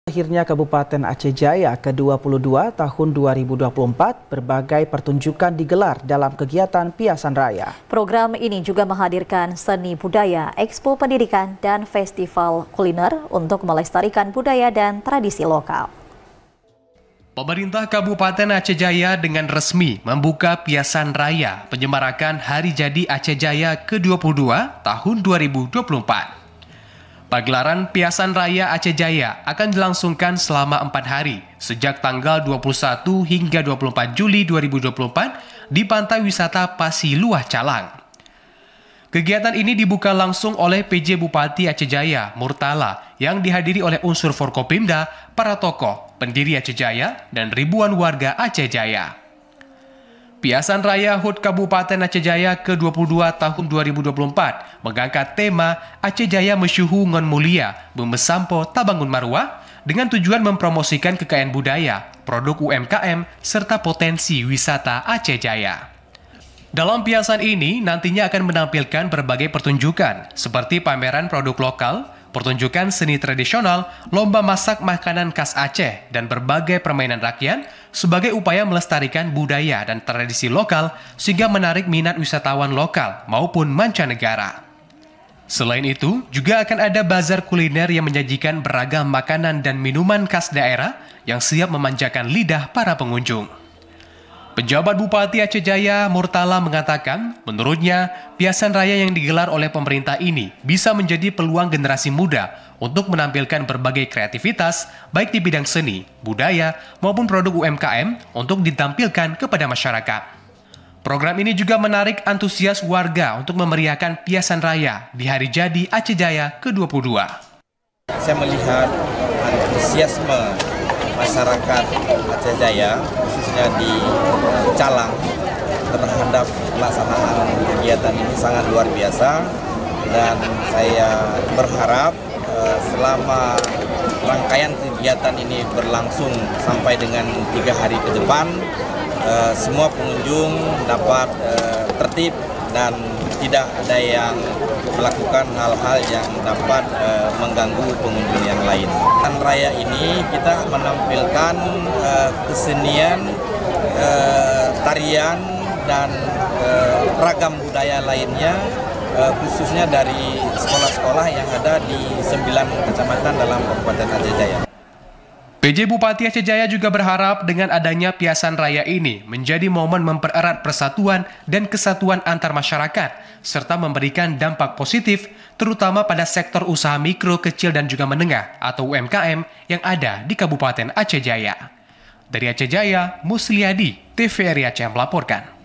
Akhirnya Kabupaten Aceh Jaya ke-22 tahun 2024 berbagai pertunjukan digelar dalam kegiatan Piasan Raya. Program ini juga menghadirkan seni budaya, expo pendidikan, dan festival kuliner untuk melestarikan budaya dan tradisi lokal. Pemerintah Kabupaten Aceh Jaya dengan resmi membuka Piasan Raya penyemarakan Hari Jadi Aceh Jaya ke-22 tahun 2024. Pagelaran Piasan Raya Aceh Jaya akan dilangsungkan selama 4 hari, sejak tanggal 21 hingga 24 Juli 2024 di Pantai Wisata Pasiluah Calang. Kegiatan ini dibuka langsung oleh PJ Bupati Aceh Jaya, Murtala, yang dihadiri oleh unsur Forkopimda, para tokoh, pendiri Aceh Jaya, dan ribuan warga Aceh Jaya. Piasan Raya HUT Kabupaten Aceh Jaya ke-22 tahun 2024 mengangkat tema Aceh Jaya Mesyuhu Ngon Mulia, Memesampo Tabangun Marwah dengan tujuan mempromosikan kekayaan budaya, produk UMKM, serta potensi wisata Aceh Jaya. Dalam piasan ini nantinya akan menampilkan berbagai pertunjukan seperti pameran produk lokal, pertunjukan seni tradisional, lomba masak makanan khas Aceh, dan berbagai permainan rakyat sebagai upaya melestarikan budaya dan tradisi lokal sehingga menarik minat wisatawan lokal maupun mancanegara. Selain itu, juga akan ada bazar kuliner yang menyajikan beragam makanan dan minuman khas daerah yang siap memanjakan lidah para pengunjung. Penjabat Bupati Aceh Jaya, Murtala, mengatakan, menurutnya, Piasan Raya yang digelar oleh pemerintah ini bisa menjadi peluang generasi muda untuk menampilkan berbagai kreativitas, baik di bidang seni, budaya, maupun produk UMKM untuk ditampilkan kepada masyarakat. Program ini juga menarik antusias warga untuk memeriahkan Piasan Raya di Hari Jadi Aceh Jaya ke-22. Saya melihat antusiasme masyarakat Aceh Jaya, khususnya di Calang, terhadap pelaksanaan kegiatan ini sangat luar biasa, dan saya berharap selama rangkaian kegiatan ini berlangsung sampai dengan 3 hari ke depan, semua pengunjung dapat tertib dan tidak ada yang melakukan hal-hal yang dapat mengganggu pengunjung yang lain. Piasan Raya ini kita menampilkan kesenian, tarian, dan ragam budaya lainnya, khususnya dari sekolah-sekolah yang ada di 9 kecamatan dalam Kabupaten Aceh Jaya. PJ Bupati Aceh Jaya juga berharap dengan adanya Piasan Raya ini menjadi momen mempererat persatuan dan kesatuan antar masyarakat, serta memberikan dampak positif, terutama pada sektor usaha mikro, kecil, dan juga menengah atau UMKM yang ada di Kabupaten Aceh Jaya. Dari Aceh Jaya, Musliadi, TVRI Aceh melaporkan.